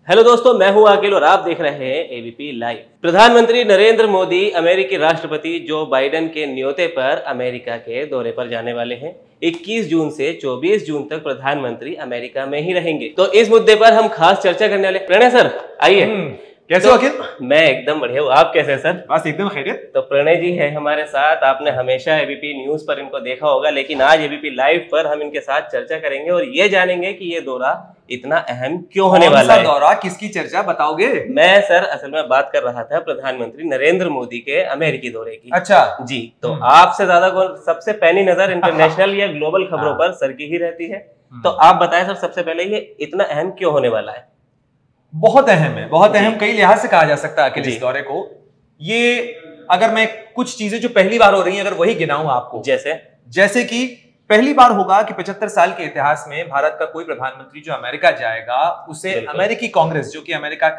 Hello दोस्तों, मैं हूं अखिल और आप देख रहे हैं एबीपी लाइव। प्रधानमंत्री नरेंद्र मोदी अमेरिकी राष्ट्रपति जो बाइडेन के न्योते पर अमेरिका के दौरे पर जाने वाले हैं। 21 जून से 24 जून तक प्रधानमंत्री अमेरिका में ही रहेंगे। तो इस मुद्दे पर हम खास चर्चा करने वाले। प्रणय सर आइए। कैसे हो अखिल? मैं एकदम बढ़िया हूँ, आप कैसे हैं सर? बस एकदम खैरियत। तो प्रणय जी है हमारे साथ। आपने हमेशा एबीपी न्यूज पर इनको देखा होगा, लेकिन आज एबीपी लाइव पर हम इनके साथ चर्चा करेंगे और ये जानेंगे कि ये दौरा इतना अहम क्यों होने वाला है। दौरा किसकी चर्चा बताओगे? मैं सर असल में बात कर रहा था प्रधानमंत्री नरेंद्र मोदी के अमेरिकी दौरे की। अच्छा जी, तो आपसे ज्यादा सबसे पहली नजर इंटरनेशनल या ग्लोबल खबरों पर सर की ही रहती है। तो आप बताएं सर, सबसे पहले ये इतना अहम क्यों होने वाला है? बहुत अहम है, बहुत अहम कई लिहाज से कहा जा सकता है अखिल इस दौरे को। ये अगर मैं कुछ चीजें जो पहली बार हो रही हैं अगर वही गिनाऊं आपको, जैसे कि पहली बार होगा कि 75 साल के इतिहास में भारत का कोई प्रधानमंत्री जो अमेरिका जाएगा उसे अमेरिकी कांग्रेस जो कि अमेरिका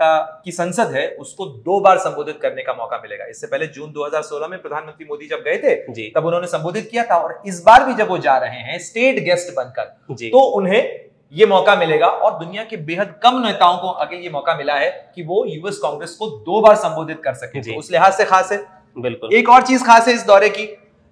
की संसद है उसको 2 बार संबोधित करने का मौका मिलेगा। इससे पहले जून 2016 में प्रधानमंत्री मोदी जब गए थे तब उन्होंने संबोधित किया था, और इस बार भी जब वो जा रहे हैं स्टेट गेस्ट बनकर तो उन्हें ये मौका मिलेगा। और दुनिया के बेहद कम नेताओं को आगे ये मौका मिला है कि वो यूएस कांग्रेस को 2 बार संबोधित कर सके, तो उस लिहाज से खास है। बिल्कुल। एक और चीज खास है इस दौरे की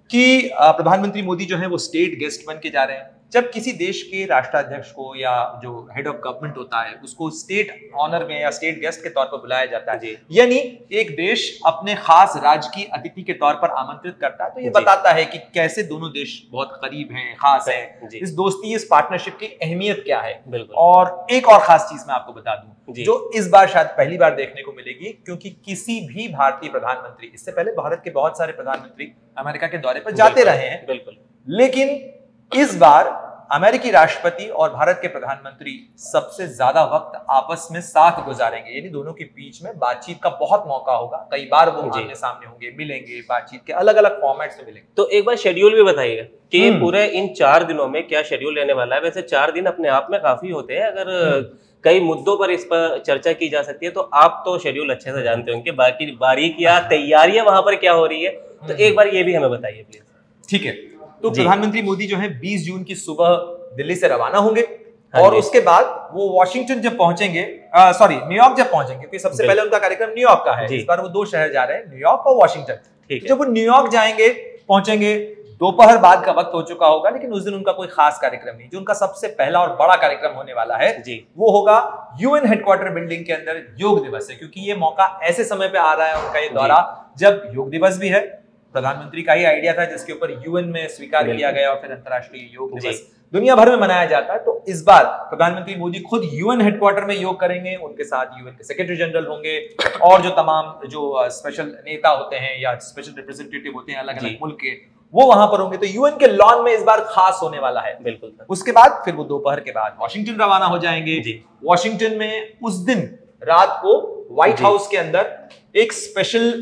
कि प्रधानमंत्री मोदी जो है वो स्टेट गेस्ट बन के जा रहे हैं। जब किसी देश के राष्ट्राध्यक्ष को या जो हेड ऑफ गवर्नमेंट होता है उसको स्टेट ऑनर में या स्टेट गेस्ट के तौर पर बुलाया जाता है, यानी एक देश अपने खास राज्य की अतिथि के तौर पर आमंत्रित करता है, तो ये बताता है कि कैसे दोनों देश बहुत करीब हैं, खास हैं। इस दोस्ती, इस पार्टनरशिप की अहमियत क्या है। और एक और खास चीज मैं आपको बता दूं जो इस बार शायद पहली बार देखने को मिलेगी, क्योंकि किसी भी भारतीय प्रधानमंत्री, इससे पहले भारत के बहुत सारे प्रधानमंत्री अमेरिका के दौरे पर जाते रहे हैं, लेकिन इस बार अमेरिकी राष्ट्रपति और भारत के प्रधानमंत्री सबसे ज्यादा वक्त आपस में साथ गुजारेंगे, यानी दोनों के बीच में बातचीत का बहुत मौका होगा। कई बार वो आमने सामने होंगे, मिलेंगे, बातचीत के अलग अलग फॉर्मेट्स में मिलेंगे। तो एक बार शेड्यूल भी बताइएगा कि पूरे इन 4 दिनों में क्या शेड्यूल रहने वाला है। वैसे 4 दिन अपने आप में काफी होते हैं, अगर कई मुद्दों पर इस पर चर्चा की जा सकती है, तो आप तो शेड्यूल अच्छे से जानते होंगे, बाकी बारीकियां तैयारियां वहां पर क्या हो रही है, तो एक बार ये भी हमें बताइए प्लीज। ठीक है, तो प्रधानमंत्री मोदी जो है 20 जून की सुबह दिल्ली से रवाना होंगे और उसके बाद वो वॉशिंगटन जब पहुंचेंगे, न्यूयॉर्क जब पहुंचेंगे, क्योंकि सबसे पहले उनका कार्यक्रम न्यूयॉर्क का है। इस बार वो 2 शहर जा रहे हैं, न्यूयॉर्क और वॉशिंगटन। जब वो न्यूयॉर्क जाएंगे, पहुंचेंगे, दोपहर बाद का वक्त हो चुका होगा, लेकिन उस दिन उनका कोई खास कार्यक्रम नहीं। जो उनका सबसे पहला और बड़ा कार्यक्रम होने वाला है वो होगा यूएन हेडक्वार्टर बिल्डिंग के अंदर योग दिवस है, क्योंकि ये मौका ऐसे समय पे आ रहा है उनका ये दौरा जब योग दिवस भी है। प्रधानमंत्री का ही आइडिया था जिसके ऊपर यूएन में स्वीकार किया गया और फिर अंतर्राष्ट्रीय योग दिवस दुनिया भर में मनाया जाता है। तो इस बार प्रधानमंत्री मोदी खुद यूएन हेडक्वार्टर में योग करेंगे, उनके साथ यूएन के सेक्रेटरी जनरल होंगे और जो तमाम जो स्पेशल नेता होते हैं या स्पेशल रिप्रेजेंटेटिव होते हैं अलग अलग मुल्क के, वो वहां पर होंगे। तो यूएन के लॉन में इस बार खास होने वाला है। बिल्कुल। उसके बाद फिर वो दोपहर के बाद वॉशिंगटन रवाना हो जाएंगे। वॉशिंगटन में उस दिन रात को व्हाइट हाउस के अंदर एक स्पेशल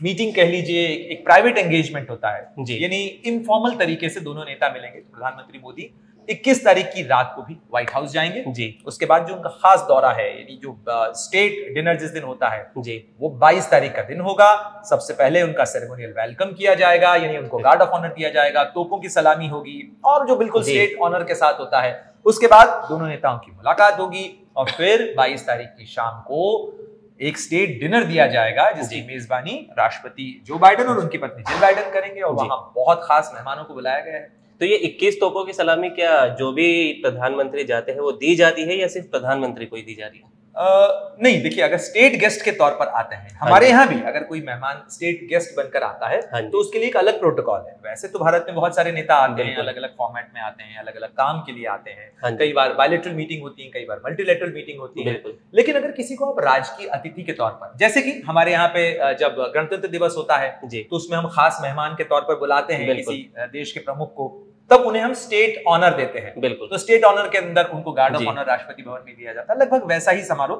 मीटिंग कह लीजिए, एक प्राइवेट एंगेजमेंट होता है, यानी इनफॉर्मल तरीके से दोनों नेता मिलेंगे। प्रधानमंत्री मोदी 21 तारीख की रात को भी व्हाइट हाउस जाएंगे। उसके बाद जो उनका खास दौरा है, यानी जो स्टेट डिनर जिस दिन होता है वो 22 तारीख का दिन होगा। सबसे पहले उनका सेरेमोनियल वेलकम किया जाएगा, यानी उनको गार्ड ऑफ ऑनर दिया जाएगा, तोपों की सलामी होगी और जो बिल्कुल स्टेट ऑनर के साथ होता है। उसके बाद दोनों नेताओं की मुलाकात होगी और फिर 22 तारीख की शाम को एक स्टेट डिनर दिया जाएगा जिसकी मेजबानी राष्ट्रपति जो बाइडेन और उनकी पत्नी जिल बाइडेन करेंगे, और वहां बहुत खास मेहमानों को बुलाया गया है। तो ये 21 तोपों की सलामी क्या जो भी प्रधानमंत्री जाते हैं वो दी जाती है या सिर्फ प्रधानमंत्री को ही दी जा रही है? नहीं, देखिए, अगर स्टेट गेस्ट के तौर पर आते हैं, हमारे यहाँ भी अगर कोई मेहमान स्टेट गेस्ट बनकर आता है तो उसके लिए एक अलग प्रोटोकॉल है। वैसे तो भारत में बहुत सारे नेता आते हैं, अलग अलग फॉर्मेट में आते हैं, अलग अलग काम के लिए आते हैं। कई बार बायलैटरल मीटिंग होती है, कई बार मल्टीलैटरल मीटिंग होती है। लेकिन अगर किसी को आप राजकीय अतिथि के तौर पर, जैसे कि हमारे यहाँ पे जब गणतंत्र दिवस होता है तो उसमें हम खास मेहमान के तौर पर बुलाते हैं किसी देश के प्रमुख को, तब उन्हें हम स्टेट ऑनर देते हैं। बिल्कुल। तो स्टेट ऑनर के अंदर उनको guard of honour Rashtrapati Bhavan में दिया जाता है। लगभग वैसा ही समारोह,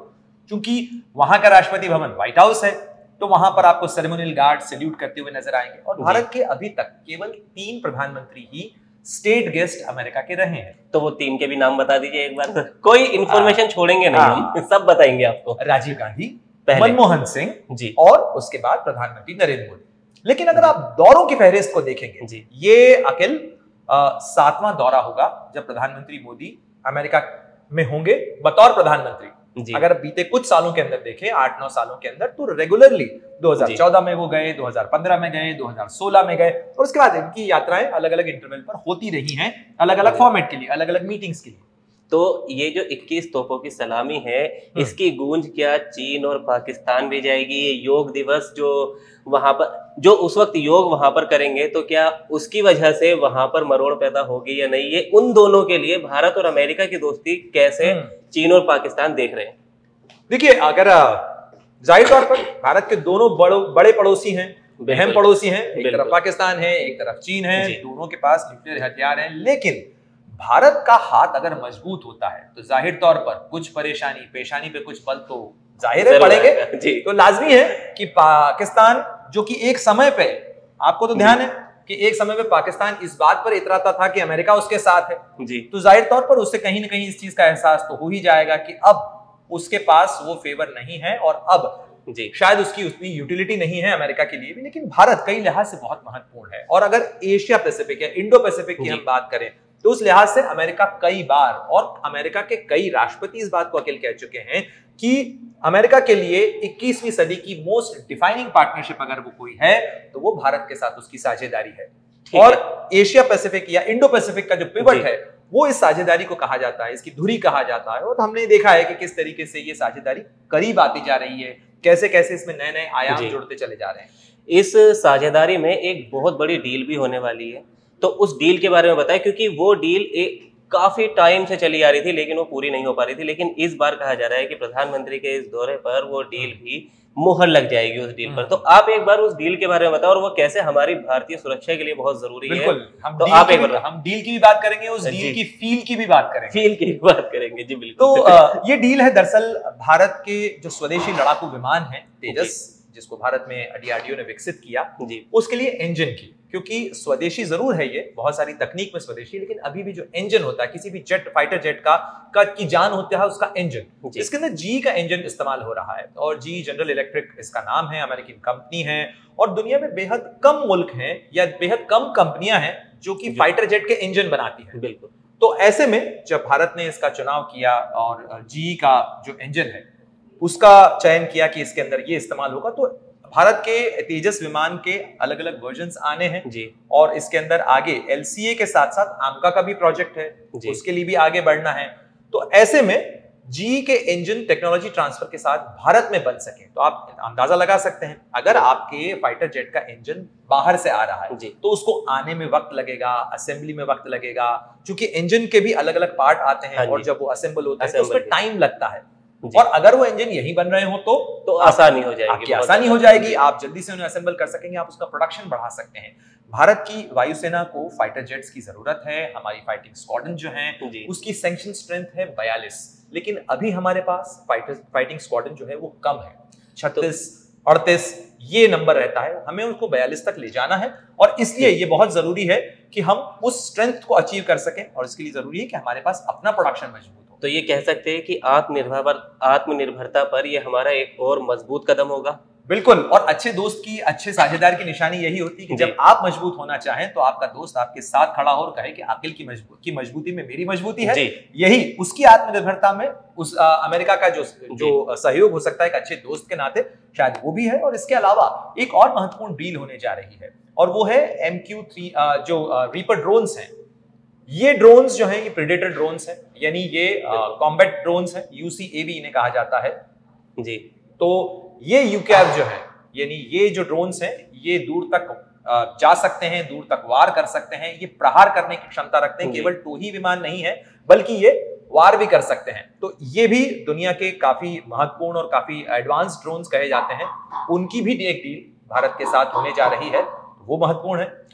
क्योंकि वहां का राष्ट्रपति भवन व्हाइट हाउस है, तो वहां पर आपको सेरेमोनियल गार्ड सैल्यूट करते हुए नजर आएंगे। और भारत के अभी तक केवल 3 प्रधानमंत्री ही स्टेट गेस्ट अमेरिका के रहे हैं। तो वो 3 के भी नाम बता दीजिए एक बार। कोई इंफॉर्मेशन छोड़ेंगे नहीं, हम सब बताएंगे आपको। राजीव गांधी, मनमोहन सिंह और उसके बाद प्रधानमंत्री नरेंद्र मोदी। लेकिन अगर आप दौरों की फहरिस्त को देखेंगे, ये अखिल 7वां दौरा होगा जब प्रधानमंत्री मोदी अमेरिका में होंगे बतौर प्रधानमंत्री। अगर बीते कुछ सालों के अंदर देखें, 8-9 सालों के अंदर, तो रेगुलरली 2014 में वो गए, 2015 में गए, 2016 में गए, और उसके बाद इनकी यात्राएं अलग अलग इंटरवल पर होती रही हैं, अलग अलग फॉर्मेट के लिए, अलग अलग मीटिंग्स के लिए। तो ये जो 21 तोपों की सलामी है, इसकी गूंज क्या चीन और पाकिस्तान भी जाएगी? ये योग दिवस जो वहां पर, जो उस वक्त योग वहां पर करेंगे, तो क्या उसकी वजह से वहां पर मरोड़ पैदा होगी या नहीं? ये उन दोनों के लिए भारत और अमेरिका की दोस्ती कैसे चीन और पाकिस्तान देख रहे हैं? देखिए, अगर जाहिर तौर पर भारत के दोनों बड़े पड़ोसी हैं, अहम पड़ोसी हैं, एक तरफ पाकिस्तान है, एक तरफ चीन है, दोनों के पास न्यूक्लियर हथियार हैं, लेकिन भारत का हाथ अगर मजबूत होता है तो जाहिर तौर पर कुछ परेशानी, पेशानी पे कुछ पल तो जाहिर है पड़ेंगे। तो लाजमी है कि पाकिस्तान, जो कि एक समय पे, आपको तो ध्यान है कि एक समय पे पाकिस्तान इस बात पर इतराता था कि अमेरिका उसके साथ है, तो जाहिर तौर पर उससे कहीं ना कहीं इस चीज का एहसास तो हो ही जाएगा कि अब उसके पास वो फेवर नहीं है, और अब शायद उसकी उतनी यूटिलिटी नहीं है अमेरिका के लिए भी। लेकिन भारत कई लिहाज से बहुत महत्वपूर्ण है, और अगर एशिया पैसिफिक या इंडो पैसिफिक की हम बात करें तो उस लिहाज से अमेरिका कई बार, और अमेरिका के कई राष्ट्रपति इस बात को अकेले कह चुके हैं कि अमेरिका के लिए 21वीं सदी की मोस्ट डिफाइनिंग पार्टनरशिप अगर वो कोई है तो वो भारत के साथ उसकी साझेदारी है। और एशिया पैसिफिक या इंडो पैसिफिक का जो पिवट है वो इस साझेदारी को कहा जाता है, इसकी धुरी कहा जाता है, और हमने देखा है कि किस तरीके से ये साझेदारी करीब आती जा रही है, कैसे कैसे इसमें नए नए आयाम जुड़ते चले जा रहे हैं। इस साझेदारी में एक बहुत बड़ी डील भी होने वाली है, तो उस डील के बारे में बताएं, क्योंकि वो डील काफी टाइम से चली आ रही थी लेकिन वो पूरी नहीं हो पा रही थी। लेकिन इस बार कहा जा रहा है कि प्रधानमंत्री के इस दौरे पर वो डील भी मुहर लग जाएगी उस डील पर। तो आप एक बार उस डील के बारे में बताओ, और वो कैसे हमारी भारतीय सुरक्षा के लिए बहुत जरूरी है। तो आप एक बार, हम डील की भी बात करेंगे, उस डील की फील की भी बात करेंगे, जी बिल्कुल। तो ये डील है दरअसल भारत के जो स्वदेशी लड़ाकू विमान है तेजस, जिसको भारत में डीआरडीओ ने विकसित किया, उसके लिए इंजन की, क्योंकि स्वदेशी जरूर है ये, बहुत सारी तकनीक में स्वदेशी, लेकिन अभी भी जो इंजन होता है किसी भी जेट, फाइटर जेट की जान होता है उसका इंजन। इसके अंदर जी का इंजन इस्तेमाल हो रहा है, और जी जनरल इलेक्ट्रिक इसका नाम है, अमेरिकन कंपनी है, और दुनिया में बेहद कम मुल्क हैं या बेहद कम कंपनियां हैं जो कि फाइटर जेट के इंजन बनाती है। बिल्कुल। तो ऐसे में जब भारत ने इसका चुनाव किया और जी का जो इंजन है उसका चयन किया कि इसके अंदर ये इस्तेमाल होगा, तो भारत के तेजस विमान के अलग अलग वर्जन्स आने हैं जी, और इसके अंदर आगे एलसीए के साथ साथ आमका का भी प्रोजेक्ट है, उसके लिए भी आगे बढ़ना है। तो ऐसे में जी के इंजन टेक्नोलॉजी ट्रांसफर के साथ भारत में बन सके, तो आप अंदाजा लगा सकते हैं अगर आपके फाइटर जेट का इंजन बाहर से आ रहा है तो उसको आने में वक्त लगेगा, असेंबली में वक्त लगेगा, क्योंकि इंजन के भी अलग अलग पार्ट आते हैं, और जब वो असेंबल होता है तो उसमें टाइम लगता है। और अगर वो इंजन यहीं बन रहे हो तो आसानी हो जाएगी, आसानी हो जाएगी, आप जल्दी से उन्हें असेंबल कर सकेंगे, आप उसका प्रोडक्शन बढ़ा सकते हैं। भारत की वायुसेना को फाइटर जेट्स की जरूरत है, हमारी फाइटिंग स्क्वाड्रन जो है उसकी सैंक्शन स्ट्रेंथ है 42, लेकिन अभी हमारे पास फाइटिंग स्क्वाड्रन जो है वो कम है, 36, 38 ये नंबर रहता है, हमें उसको 42 तक ले जाना है, और इसलिए ये बहुत जरूरी है कि हम उस स्ट्रेंथ को अचीव कर सकें, और इसके लिए जरूरी है कि हमारे पास अपना प्रोडक्शन मजबूत हो। तो ये कह सकते हैं कि आत्मनिर्भरता पर ये हमारा एक और मजबूत कदम होगा। बिल्कुल, और अच्छे दोस्त की, अच्छे साझेदार की निशानी यही होती है कि जब आप मजबूत होना चाहें तो आपका दोस्त आपके साथ खड़ा हो और कहे कि आकिल की मजबूती में मेरी मजबूती है। यही उसकी आत्मनिर्भरता में उस अमेरिका का जो सहयोग हो सकता है एक अच्छे दोस्त के नाते, शायद वो भी है। और इसके अलावा एक और महत्वपूर्ण डील होने जा रही है, और वो है MQ-3 जो रीपर ड्रोन्स हैं। ये ड्रोन्स जो हैं ये प्रेडेटर ड्रोन्स हैं, यानी ये कॉम्बैट ड्रोन्स हैं, UCAV इन्हें कहा जाता है जी। तो ये UCAV जो है, यानी ये जो ड्रोन्स हैं ये दूर तक जा सकते हैं, दूर तक वार कर सकते हैं, ये प्रहार करने की क्षमता रखते हैं, केवल टोही विमान नहीं है बल्कि ये वार भी कर सकते हैं। तो ये भी दुनिया के काफी महत्वपूर्ण और काफी एडवांस ड्रोन्स कहे जाते हैं, उनकी भी एक डील भारत के साथ होने जा रही है, वो महत्वपूर्ण है।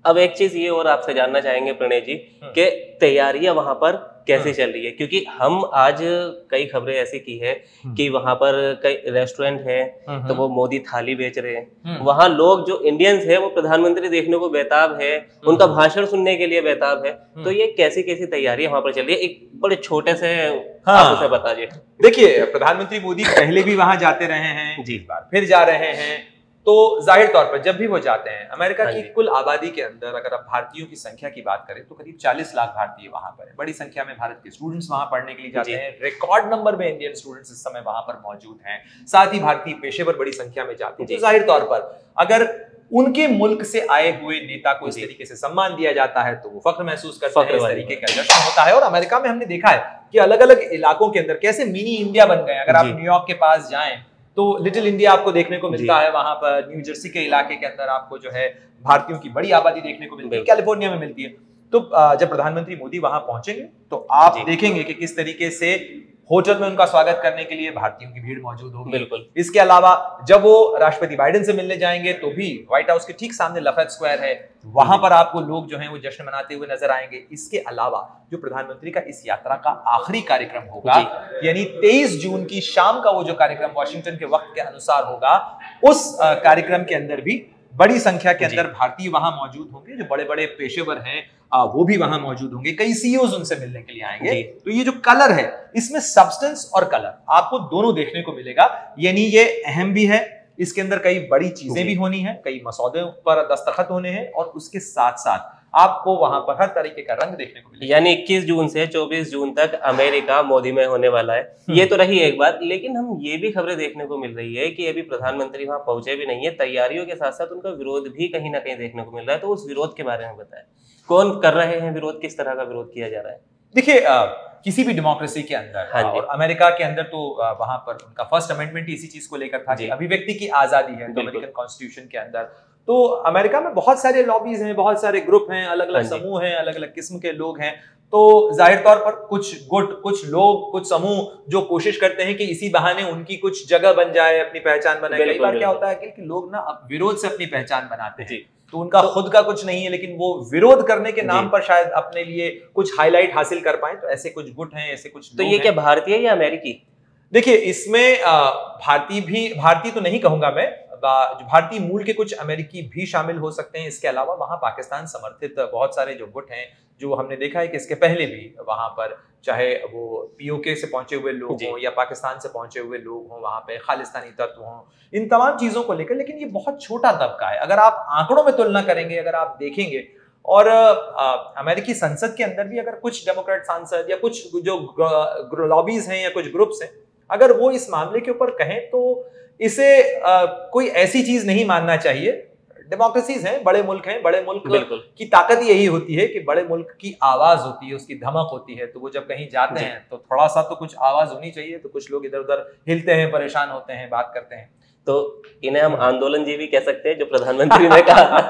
अब एक चीज ये और आपसे जानना चाहेंगे प्रणय जी कि तैयारियां वहां पर कैसे चल रही है, क्योंकि हम आज कई खबरें ऐसी की है कि वहां पर कई रेस्टोरेंट है तो वो मोदी थाली बेच रहे हैं, वहां लोग जो इंडियंस है वो प्रधानमंत्री देखने को बेताब है, उनका भाषण सुनने के लिए बेताब है। तो ये कैसी कैसी तैयारियां वहां पर चल रही है, एक बड़े छोटे से आप उसे बता दीजिए। देखिए, प्रधानमंत्री मोदी पहले भी वहां जाते रहे हैं जी, बार फिर जा रहे हैं, तो जाहिर तौर पर जब भी वो जाते हैं, अमेरिका की कुल आबादी के अंदर अगर आप भारतीयों की संख्या की बात करें तो करीब 40 लाख भारतीय वहां पर है। बड़ी संख्या में भारत के स्टूडेंट्स वहां पढ़ने के लिए जाते हैं। रिकॉर्ड नंबर में इंडियन स्टूडेंट्स इस समय वहां पर मौजूद हैं। साथ ही भारतीय पेशेवर बड़ी संख्या में जाते हैं। तो जाहिर तौर पर अगर उनके मुल्क से आए हुए नेता को इस तरीके से सम्मान दिया जाता है तो वो फख्र महसूस करते हैं, इस तरीके का जश्न होता है। और अमेरिका में हमने देखा है कि अलग अलग इलाकों के अंदर कैसे मिनी इंडिया बन गए। अगर आप न्यूयॉर्क के पास जाएं तो लिटिल इंडिया आपको देखने को मिलता है। वहां पर न्यू जर्सी के इलाके के अंदर आपको जो है भारतीयों की बड़ी आबादी देखने को मिलती है। कैलिफोर्निया में मिलती है। तो जब प्रधानमंत्री मोदी वहां पहुंचेंगे तो आप देखेंगे कि किस तरीके से होटल में उनका स्वागत करने के लिए भारतीयों की भीड़ मौजूद होगी। बिल्कुल। इसके अलावा जब वो राष्ट्रपति बाइडेन से मिलने जाएंगे तो भी व्हाइट हाउस के ठीक सामने लफेद स्क्वायर है, वहां पर आपको लोग जो हैं वो जश्न मनाते हुए नजर आएंगे। इसके अलावा जो प्रधानमंत्री का इस यात्रा का आखिरी कार्यक्रम होगा, यानी 23 जून की शाम का वो जो कार्यक्रम वॉशिंगटन के वक्त के अनुसार होगा, उस कार्यक्रम के अंदर भी बड़ी संख्या के अंदर भारतीय वहां मौजूद होंगे। जो बड़े बड़े पेशेवर हैं वो भी वहां मौजूद होंगे। कई सीईओज उनसे मिलने के लिए आएंगे। तो ये जो कलर है, इसमें सब्सटेंस और कलर आपको दोनों देखने को मिलेगा। यानी ये अहम भी है, इसके अंदर कई बड़ी चीजें भी होनी है, कई मसौदों पर दस्तखत होने हैं और उसके साथ साथ आपको वहां पर हर तरीके का रंग देखने को मिलेगा। यानी 21 जून से 24 जून तक अमेरिका मोदी में होने वाला है। ये तो रही एक बात, लेकिन हम ये भी खबरें देखने को मिल रही है कि अभी प्रधानमंत्री वहां पहुंचे भी नहीं है, तैयारियों के साथ साथ उनका विरोध भी कहीं ना कहीं देखने को मिल रहा है। तो उस विरोध के बारे में बताएं, कौन कर रहे हैं विरोध, किस तरह का विरोध किया जा रहा है? देखिए, किसी भी डेमोक्रेसी के अंदर और अमेरिका के अंदर तो वहां पर उनका फर्स्ट अमेंडमेंट इसी चीज को लेकर था कि अभिव्यक्ति की आजादी है। तो अमेरिकन कॉन्स्टिट्यूशन के अंदर तो अमेरिका में बहुत सारे लॉबीज हैं, बहुत सारे ग्रुप हैं, अलग अलग समूह हैं, अलग अलग किस्म के लोग हैं। तो जाहिर तौर पर कुछ गुट, कुछ लोग, कुछ समूह जो कोशिश करते हैं कि इसी बहाने उनकी कुछ जगह बन जाए, अपनी पहचान बनाए। कई बार क्या होता है कि लोग ना विरोध से अपनी पहचान बनाते हैं। तो उनका खुद का कुछ नहीं है, लेकिन वो विरोध करने के नाम पर शायद अपने लिए कुछ हाईलाइट हासिल कर पाए। तो ऐसे कुछ गुट हैं, ऐसे कुछ। तो ये क्या भारतीय या अमेरिकी? देखिए, इसमें भारतीय तो नहीं कहूंगा मैं, भारतीय मूल के कुछ अमेरिकी भी शामिल हो सकते हैं। इसके अलावा वहां पाकिस्तान समर्थित बहुत सारे जो गुट हैं, जो हमने देखा है कि इसके पहले भी वहां पर चाहे वो पीओके से पहुंचे हुए लोग हों या पाकिस्तान से पहुंचे हुए लोग हों, वहां पे खालिस्तानी तत्व हों, इन तमाम चीजों को लेकर। लेकिन ये बहुत छोटा तबका है। अगर आप आंकड़ों में तुलना करेंगे, अगर आप देखेंगे, और अमेरिकी संसद के अंदर भी अगर कुछ डेमोक्रेट सांसद या कुछ जो लॉबीज हैं या कुछ ग्रुप्स हैं, अगर वो इस मामले के ऊपर कहें तो इसे कोई ऐसी चीज नहीं मानना चाहिए। डेमोक्रेसीज हैं, बड़े मुल्क हैं, बड़े मुल्क की ताकत यही होती है कि बड़े मुल्क की आवाज होती है, उसकी धमक होती है। तो वो जब कहीं जाते हैं तो थोड़ा सा तो कुछ आवाज होनी चाहिए। तो कुछ लोग इधर उधर हिलते हैं, परेशान होते हैं, बात करते हैं। तो इन्हें हम आंदोलन जी भी कह सकते हैं, जो प्रधानमंत्री ने कहा।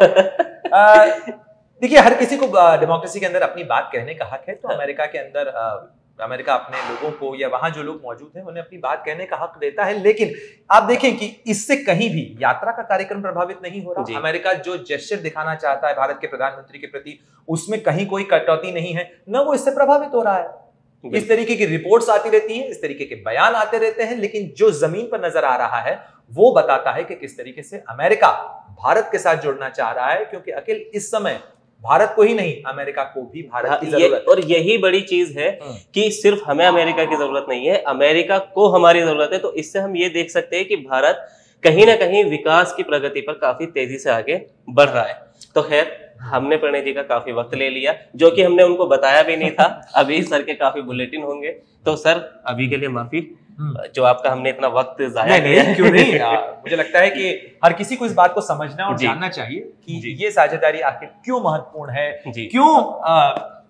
देखिए, हर किसी को डेमोक्रेसी के अंदर अपनी बात कहने का हक है। तो अमेरिका के अंदर अमेरिका अपने लोगों को या वहां जो लोग मौजूद हैं उन्हें अपनी बात कहने का हक देता है। लेकिन आप देखें कि इससे कहीं भी यात्रा का कार्यक्रम प्रभावित नहीं हो रहा। अमेरिका जो जेस्चर दिखाना चाहता है भारत के प्रधानमंत्री के प्रति, उसमें कहीं कोई कटौती नहीं है, न वो इससे प्रभावित हो रहा है। इस तरीके की रिपोर्ट्स आती रहती हैं, इस तरीके के बयान आते रहते हैं, लेकिन जो जमीन पर नजर आ रहा है वो बताता है कि किस तरीके से अमेरिका भारत के साथ जुड़ना चाह रहा है। क्योंकि अकेले इस समय भारत को ही नहीं, अमेरिका को भी भारत की जरूरत है। और यही बड़ी चीज है कि सिर्फ हमें अमेरिका की जरूरत नहीं है, अमेरिका को हमारी जरूरत है। तो इससे हम ये देख सकते हैं कि भारत कहीं ना कहीं विकास की प्रगति पर काफी तेजी से आगे बढ़ रहा है। तो खैर, हमने प्रणय जी का काफी वक्त ले लिया, जो कि हमने उनको बताया भी नहीं था। अभी सर के काफी बुलेटिन होंगे, तो सर अभी के लिए माफी, जो आपका हमने इतना वक्त जाया किया। क्यों नहीं, मुझे लगता है कि हर किसी को इस बात को समझना और जानना चाहिए कि ये साझेदारी आखिर क्यों महत्वपूर्ण है, क्यों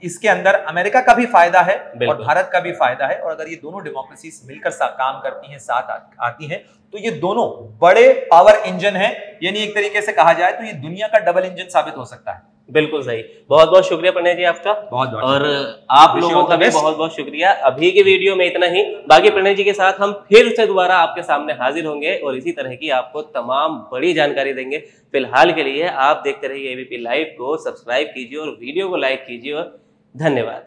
इसके अंदर अमेरिका का भी फायदा है और भारत का भी फायदा है। और अगर ये दोनों डेमोक्रेसी मिलकर काम करती हैं, साथ आती हैं, तो ये दोनों बड़े पावर इंजन हैं। यानी एक तरीके से कहा जाए तो ये दुनिया का डबल इंजन साबित हो सकता है। बिल्कुल सही। बहुत बहुत शुक्रिया प्रणय जी आपका, बहुत और आप लोगों का भी बहुत बहुत शुक्रिया। अभी की वीडियो में इतना ही। बाकी प्रणय जी के साथ हम फिर से दोबारा आपके सामने हाजिर होंगे और इसी तरह की आपको तमाम बड़ी जानकारी देंगे। फिलहाल के लिए आप देखते रहिए एबीपी लाइव को, सब्सक्राइब कीजिए और वीडियो को लाइक कीजिए। और धन्यवाद।